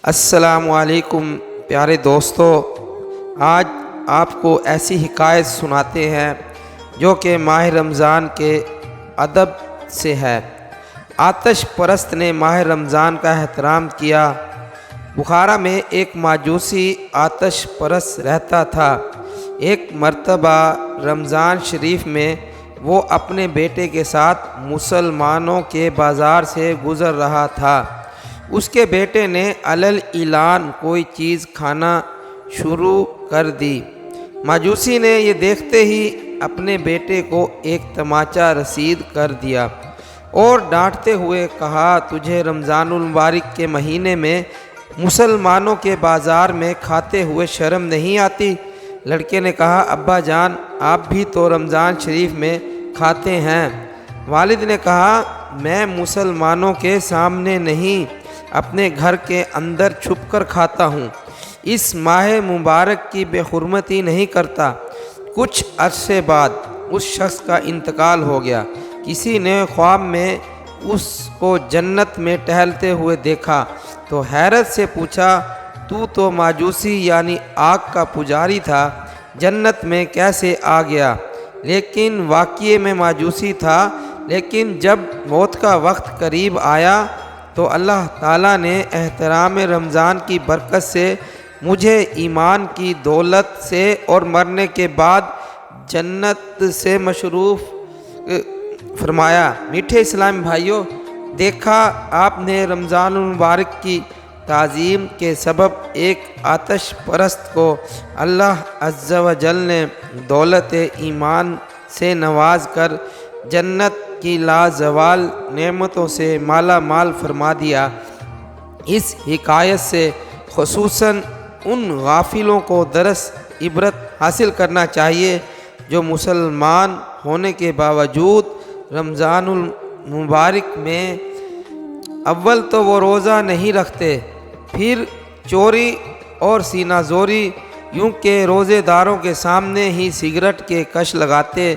السلام علیکم پیارے دوستو، آج آپ کو ایسی حکایت سناتے ہیں جو کہ ماہ رمضان کے ادب سے ہے۔ آتش پرست نے ماہ رمضان کا احترام کیا۔ بخارا میں ایک ماجوسی آتش پرست رہتا تھا۔ ایک مرتبہ رمضان شریف میں وہ اپنے بیٹے کے ساتھ مسلمانوں کے بازار سے گزر رہا تھا۔ اس کے بیٹے نے علل اعلان کوئی چیز کھانا شروع کر دی۔ ماجوسی نے یہ دیکھتے ہی اپنے بیٹے کو ایک تماچا رسید کر دیا اور ڈانٹتے ہوئے کہا، تجھے رمضان المبارک کے مہینے میں مسلمانوں کے بازار میں کھاتے ہوئے شرم نہیں آتی؟ لڑکے نے کہا، ابا جان، آپ بھی تو رمضان شریف میں کھاتے ہیں۔ والد نے کہا، میں مسلمانوں کے سامنے نہیں، اپنے گھر کے اندر چھپ کر کھاتا ہوں، اس ماہ مبارک کی بے حرمتی نہیں کرتا۔ کچھ عرصے بعد اس شخص کا انتقال ہو گیا۔ کسی نے خواب میں اس کو جنت میں ٹہلتے ہوئے دیکھا تو حیرت سے پوچھا، تو ماجوسی یعنی آگ کا پجاری تھا، جنت میں کیسے آ گیا؟ لیکن واقعے میں ماجوسی تھا، لیکن جب موت کا وقت قریب آیا تو اللہ تعالیٰ نے احترام رمضان کی برکت سے مجھے ایمان کی دولت سے اور مرنے کے بعد جنت سے مشروف فرمایا۔ میٹھے اسلام بھائیوں، دیکھا آپ نے رمضان المبارک کی تعظیم کے سبب ایک آتش پرست کو اللہ عز و جل نے دولت ایمان سے نواز کر جنت کی لازوال نعمتوں سے مالا مال فرما دیا۔ اس حکایت سے خصوصاً ان غافلوں کو درس عبرت حاصل کرنا چاہیے جو مسلمان ہونے کے باوجود رمضان المبارک میں اول تو وہ روزہ نہیں رکھتے، پھر چوری اور سینہ زوری، یوں کہ روزے داروں کے سامنے ہی سگریٹ کے کش لگاتے،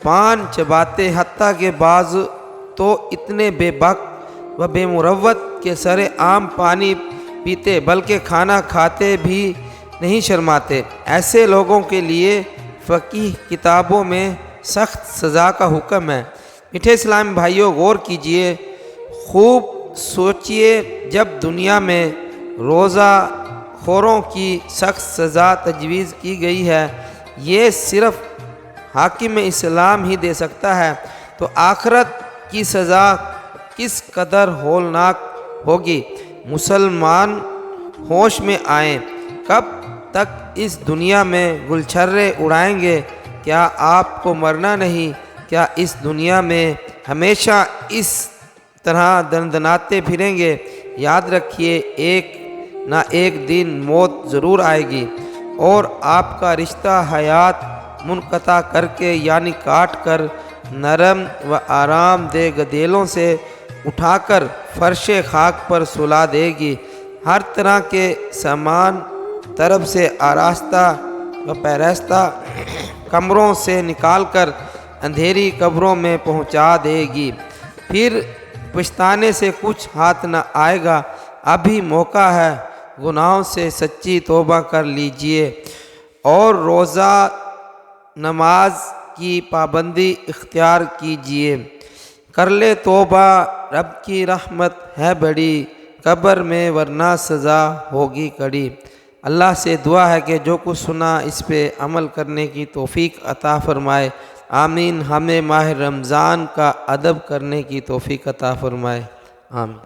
پان چباتے، حتیٰ کہ بعض تو اتنے بے بک و بے مروت کہ سر عام پانی پیتے بلکہ کھانا کھاتے بھی نہیں شرماتے۔ ایسے لوگوں کے لیے فقہ کتابوں میں سخت سزا کا حکم ہے۔ میٹھے اسلام بھائیوں، غور کیجئے، خوب سوچئے، جب دنیا میں روزہ خوروں کی سخت سزا تجویز کی گئی ہے، یہ صرف حاکم اسلام ہی دے سکتا ہے، تو آخرت کی سزا کس قدر ہولناک ہوگی۔ مسلمان ہوش میں آئیں، کب تک اس دنیا میں گلچھرے اڑائیں گے؟ کیا آپ کو مرنا نہیں؟ کیا اس دنیا میں ہمیشہ اس طرح دندناتے پھریں گے؟ یاد رکھیے، ایک نہ ایک دن موت ضرور آئے گی اور آپ کا رشتہ حیات منقطع کر کے یعنی کاٹ کر نرم و آرام دہ گدیلوں سے اٹھا کر فرش خاک پر سلا دے گی۔ ہر طرح کے سامان طرف سے آراستہ و پیراستہ کمروں سے نکال کر اندھیری قبروں میں پہنچا دے گی۔ پھر پچھتانے سے کچھ ہاتھ نہ آئے گا۔ ابھی موقع ہے، گناہوں سے سچی توبہ کر لیجئے اور روزہ نماز کی پابندی اختیار کیجئے۔ کر لے توبہ، رب کی رحمت ہے بڑی، قبر میں ورنہ سزا ہوگی کڑی۔ اللہ سے دعا ہے کہ جو کچھ سنا اس پہ عمل کرنے کی توفیق عطا فرمائے۔ آمین۔ ہمیں ماہ رمضان کا ادب کرنے کی توفیق عطا فرمائے۔ آمین۔